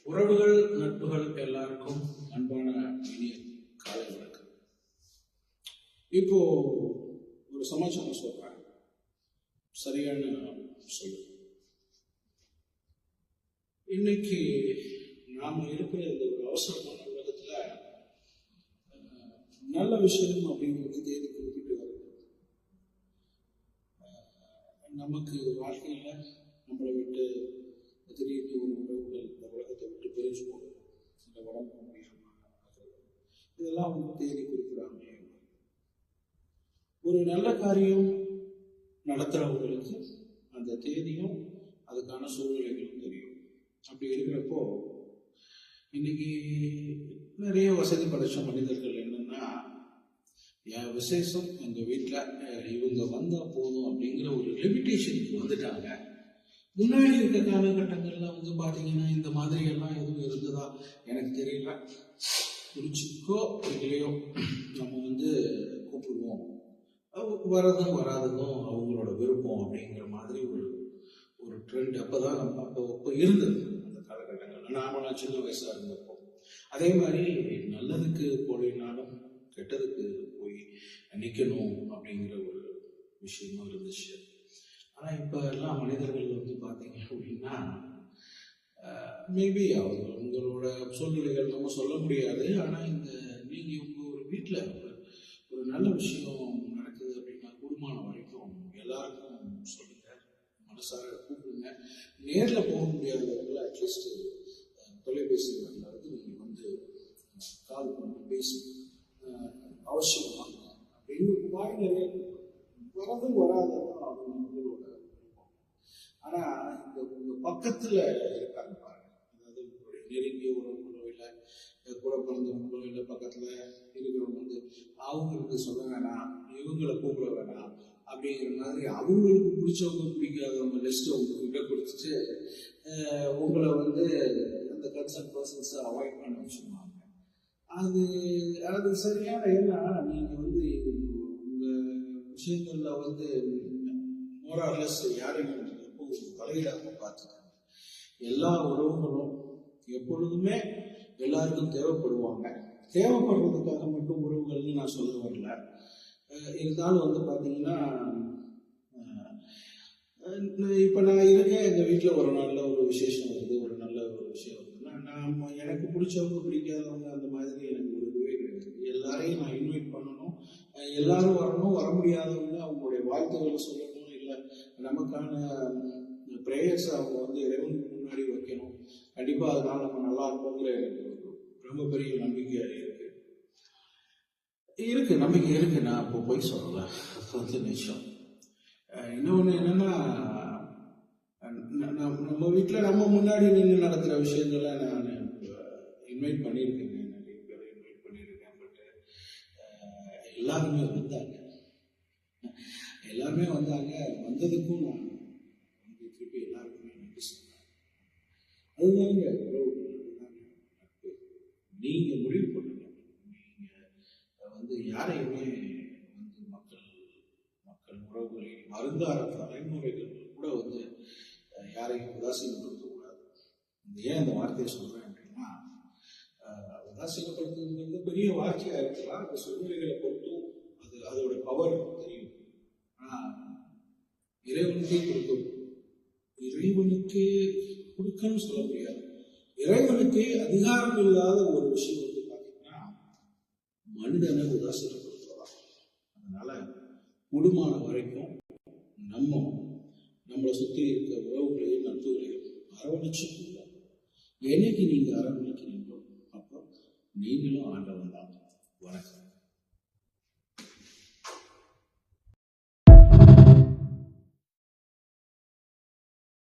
உறவுகள் நட்புகள் எல்லாருக்கும் அன்பான இனிய காலை வணக்கம். இப்போ ஒரு சமாச்சாரம் சொல்றேன், சரியான சொல்லு. இன்னைக்கு நாம இருக்கிற இந்த ஒரு அவசரமான உலகத்துல நல்ல விஷயம் அப்படிங்கிறது தேடி குறிப்பிட்டு வருது. நமக்கு வாழ்க்கையில நம்மளை விட்டு திடீர்னு ஒரு உறவுகள் இந்த உலகத்தை விட்டு பிரிஞ்சு போகும், இந்த உடம்பு முடியுமா, இதெல்லாம் தேடி குறிப்பிடாம ஒரு நல்ல காரியம் நடத்துறவங்களுக்கு அந்த தேதியும் அதுக்கான சூழ்நிலைகளும் தெரியும். அப்படி இருக்கிறப்போ இன்னைக்கு நிறைய வசதி படைச்ச மனிதர்கள் என்னன்னா, என் விசேஷம் எங்க வீட்டில் இவங்க வந்தா போதும் அப்படிங்கிற ஒரு லிமிட்டேஷனுக்கு வந்துட்டாங்க. முன்னாடி இருக்க காலகட்டங்கள்ல பாத்தீங்கன்னா இந்த மாதிரி எல்லாம் எதுவும் இருந்ததா எனக்கு தெரியல. குறிச்சிக்கோ இல்லையோ நம்ம கூப்பிடுவோம், வரதும் வராததும் அவங்களோட விருப்பம் அப்படிங்கிற மாதிரி ஒரு ஒரு ட்ரெண்ட் அப்பதான் அப்போ இருந்தது அந்த காலகட்டங்கள்ல. நாம சின்ன வயசா இருந்தப்போ அதே மாதிரி நல்லதுக்கு போலினாலும் கெட்டதுக்கு போய் நிக்கணும் அப்படிங்கிற ஒரு விஷயமும் இருந்துச்சு. ஆனால் இப்போ எல்லாம் மனிதர்கள் பார்த்தீங்க அப்படின்னா, மேபி அவங்களோட சூழ்நிலைகள் நம்ம சொல்ல முடியாது. ஆனால் நீங்கள் உங்கள் ஒரு வீட்டில் ஒரு நல்ல விஷயம் நடக்குது அப்படின்னா கூடுமான வரைக்கும் எல்லாருக்கும் சொல்லுங்க, மனசார கூப்பிடுங்க. நேரில் போக முடியாதவங்கள அட்லீஸ்ட் தொலைபேசி நீங்கள் கால் பண்ணி பேசி அவசியமாக அப்படின்னு வாய் நிறைய வரதும் வராததும் அவங்களோட. ஆனா இந்த உங்க பக்கத்துல இருக்காங்க பாருங்க, அதாவது உங்களுடைய நெருங்கிய உறவுகளோ இல்லை கூட பிறந்தவங்களோ இல்லை பக்கத்துல இருக்கிறவங்க அவங்களுக்கு சொல்ல வேணாம், இவங்களை கூப்பிட வேணாம் அப்படிங்கிற மாதிரி அவங்களுக்கு பிடிச்சவங்க பிடிக்காதவங்க லிஸ்ட் உங்ககிட்ட கொடுத்துட்டு உங்களை அந்த கன்சர்ன் பர்சன்ஸை அவாய்ட் பண்ண வச்சுருவாங்க. அது சரியான. ஏன்னா நீங்க உங்க விஷயங்கள்ல மோரார்லெஸ் யாரையும் தலையிடாம பார்த்துக்காங்க. எல்லா உறவுகளும் எப்பொழுதுமே எல்லாருக்கும் தேவைப்படுவாங்க. தேவைப்படுறதுக்காக மட்டும் உறவுகள்னு நான் சொல்ல வரல. இருந்தாலும் பாத்தீங்கன்னா, இப்ப நான் இருக்கேன், எங்க வீட்டுல ஒரு நல்ல ஒரு விசேஷம் வருது, ஒரு நல்ல ஒரு விஷயம் வருதுன்னா நான் எனக்கு பிடிச்சவங்க பிடிக்காதவங்க அந்த மாதிரி எனக்கு ஒரு இதுவே கிடையாது. எல்லாரையும் நான் இன்வைட் பண்ணணும், எல்லாரும் வரணும். வர முடியாதவங்க அவங்களுடைய வாழ்த்துக்களை சொல்லணும், இல்லை நமக்கான ப்ரேயர்ஸ் அவங்க இறைவனுக்கு முன்னாடி வைக்கணும். கண்டிப்பா அதனால நம்ம நல்லா இருப்போங்கிற ரொம்ப பெரிய நம்பிக்கை இருக்கு நம்பிக்கை இருக்கு. நான் இப்போ போய் சொல்லல, நிச்சயம். இன்னொன்று என்னன்னா, நம்ம வீட்டில் நம்ம முன்னாடி நின்று நடக்கிற விஷயங்களை நான் இன்வைட் பண்ணியிருக்கேங்க, நிறைய பேர் இன்வைட் பண்ணியிருக்கேன். பட் எல்லாருமே வந்தாங்க. வந்ததுக்கும் நான் திருப்பி எல்லாருக்குமே நன்றி சொன்னேன். அதுதாங்க உறவுகள், அதுதாங்க நட்பு. நீங்க முடிவு பண்ணுங்க. நீங்க யாரையுமே மக்கள் உறவுகளை வருந்தார தலைமுறைகள் கூட யாரையும் உதாசீனப்படுத்தக்கூடாது. ஏன் அந்த வார்த்தையை சொல்றேன் அப்படின்னா, உதாசீனப்படுத்துறது பெரிய வார்த்தையா இருக்கலாம், அந்த சூழ்நிலைகளை பொறுத்தும் அதோட பவர் தெரியும். ஆனா இறைவனுக்கே கொடுக்கும், இறைவனுக்கே கொடுக்கன்னு சொல்ல முடியாது. இறைவனுக்கே அதிகாரம் இல்லாத ஒரு விஷயம் பாத்தீங்கன்னா மனிதனை உதாசீனப்படுத்தலாம். அதனால கூடுமான வரைக்கும் நம்மளை சுற்றி இருக்க உறவுகளையும் நட்புகளையும் அரவணைச்சு. என்னைக்கு நீங்க அரவணைக்கிறீங்களோ அப்போ நீங்களும் ஆண்டவன் தான்.